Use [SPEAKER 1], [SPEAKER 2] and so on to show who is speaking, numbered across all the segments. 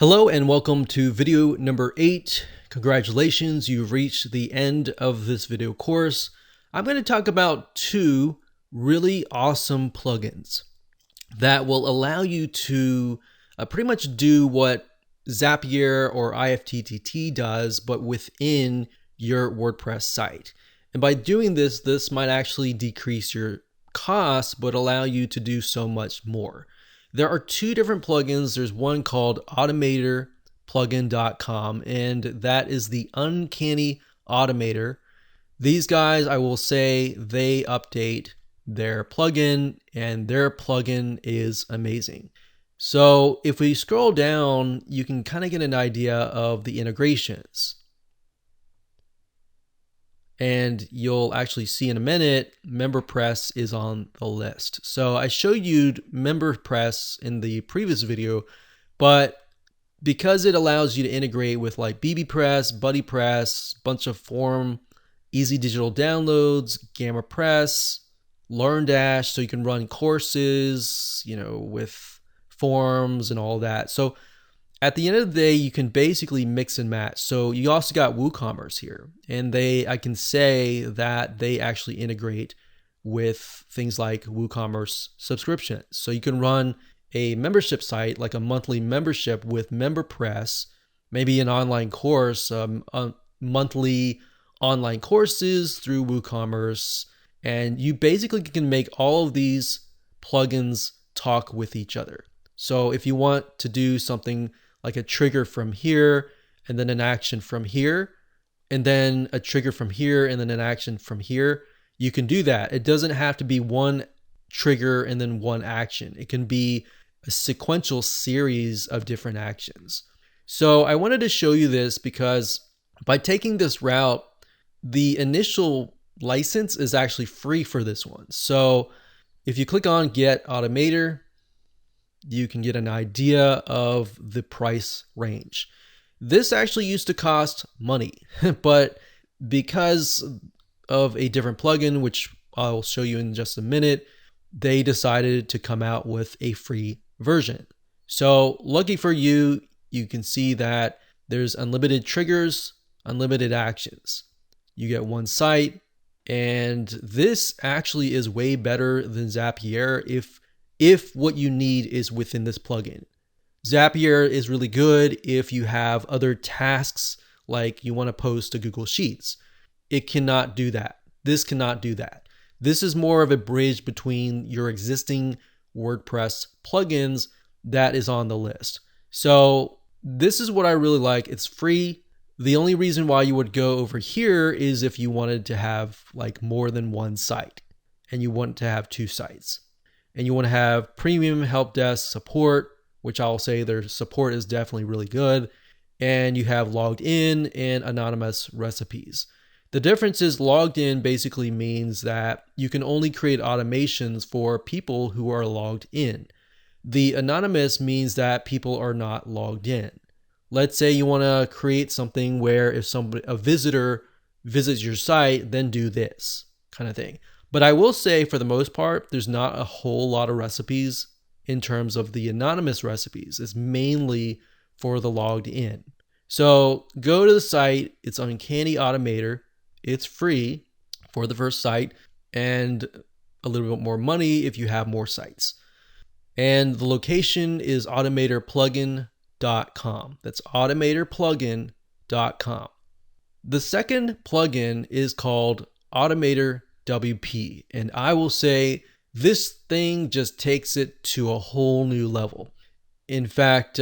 [SPEAKER 1] Hello and welcome to video number 8. Congratulations, you've reached the end of this video course. I'm going to talk about two really awesome plugins that will allow you to pretty much do what Zapier or IFTTT does, but within your WordPress site. And by doing this, this might actually decrease your costs, but allow you to do so much more. There are two different plugins. There's one called automatorplugin.com, and that is the Uncanny Automator. These guys, I will say, they update their plugin, and their plugin is amazing. So if we scroll down, you can kind of get an idea of the integrations. And you'll actually see in a minute, MemberPress is on the list. So I showed you MemberPress in the previous video, but because it allows you to integrate with like bbPress, BuddyPress, bunch of form, easy digital downloads, GammaPress, LearnDash, so you can run courses, with forms and all that. So at the end of the day, you can basically mix and match. So you also got WooCommerce here, and I can say that they actually integrate with things like WooCommerce subscriptions. So you can run a membership site, like a monthly membership with MemberPress, maybe an online course, monthly online courses through WooCommerce, and you basically can make all of these plugins talk with each other. So if you want to do something like a trigger from here, and then an action from here, and then a trigger from here, and then an action from here, you can do that. It doesn't have to be one trigger and then one action. It can be a sequential series of different actions. So I wanted to show you this because by taking this route, the initial license is actually free for this one. So if you click on Get Automator, you can get an idea of the price range. This actually used to cost money, but because of a different plugin, which I'll show you in just a minute, they decided to come out with a free version. So lucky for you, you can see that there's unlimited triggers, unlimited actions. You get one site, and this actually is way better than Zapier if what you need is within this plugin. Zapier is really good if you have other tasks, like you want to post to Google Sheets. It cannot do that. This cannot do that. This is more of a bridge between your existing WordPress plugins that is on the list. So this is what I really like. It's free. The only reason why you would go over here is if you wanted to have like more than one site and you want to have two sites. And you want to have premium help desk support, which I'll say their support is definitely really good. And you have logged in and anonymous recipes. The difference is logged in basically means that you can only create automations for people who are logged in. The anonymous means that people are not logged in. Let's say you want to create something where if a visitor visits your site, then do this kind of thing. But I will say for the most part, there's not a whole lot of recipes in terms of the anonymous recipes. It's mainly for the logged in. So go to the site. It's Uncanny Automator. It's free for the first site and a little bit more money if you have more sites. And the location is automatorplugin.com. That's automatorplugin.com. The second plugin is called Automator WP, and I will say this thing just takes it to a whole new level. In fact,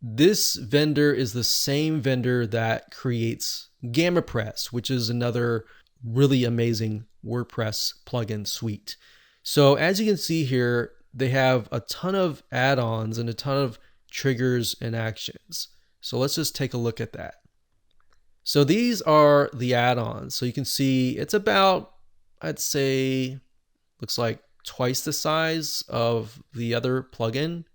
[SPEAKER 1] this vendor is the same vendor that creates GammaPress, which is another really amazing WordPress plugin suite. So as you can see here, they have a ton of add-ons and a ton of triggers and actions. So let's just take a look at that. So these are the add-ons. So you can see it's about, I'd say, looks like twice the size of the other plugin.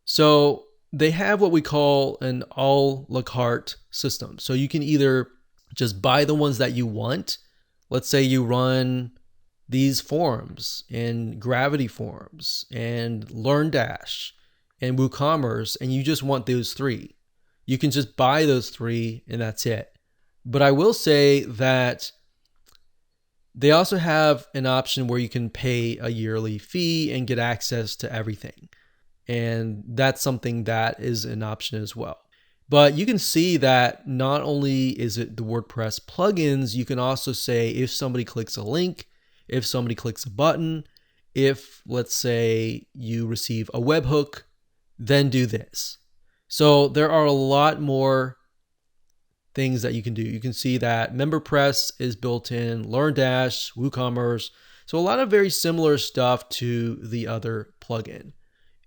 [SPEAKER 1] So they have what we call an a la carte system. So you can either just buy the ones that you want. Let's say you run these forms and Gravity forms and LearnDash and WooCommerce, and you just want those three. You can just buy those three and that's it. But I will say that they also have an option where you can pay a yearly fee and get access to everything. And that's something that is an option as well. But you can see that not only is it the WordPress plugins, you can also say if somebody clicks a link, if somebody clicks a button, if let's say you receive a webhook, then do this. So there are a lot more things that you can do. You can see that MemberPress is built in, LearnDash, WooCommerce. So a lot of very similar stuff to the other plugin.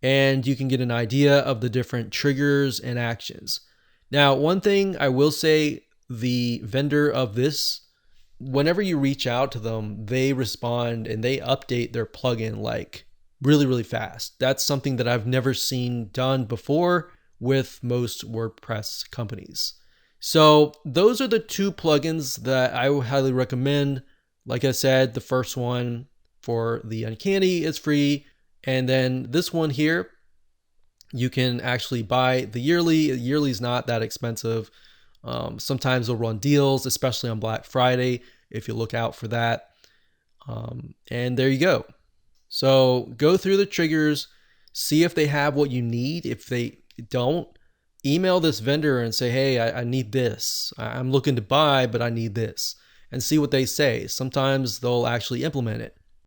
[SPEAKER 1] And you can get an idea of the different triggers and actions. Now, one thing I will say, the vendor of this, whenever you reach out to them, they respond and they update their plugin like really, really fast. That's something that I've never seen done before with most WordPress companies. So those are the two plugins that I would highly recommend. Like I said, the first one for the Uncanny is free. And then this one here, you can actually buy the yearly. The yearly is not that expensive. Sometimes they'll run deals, especially on Black Friday, if you look out for that. And there you go. So go through the triggers, see if they have what you need. If they don't, email this vendor and say, hey, I need this. I'm looking to buy, but I need this. And see what they say. Sometimes they'll actually implement it.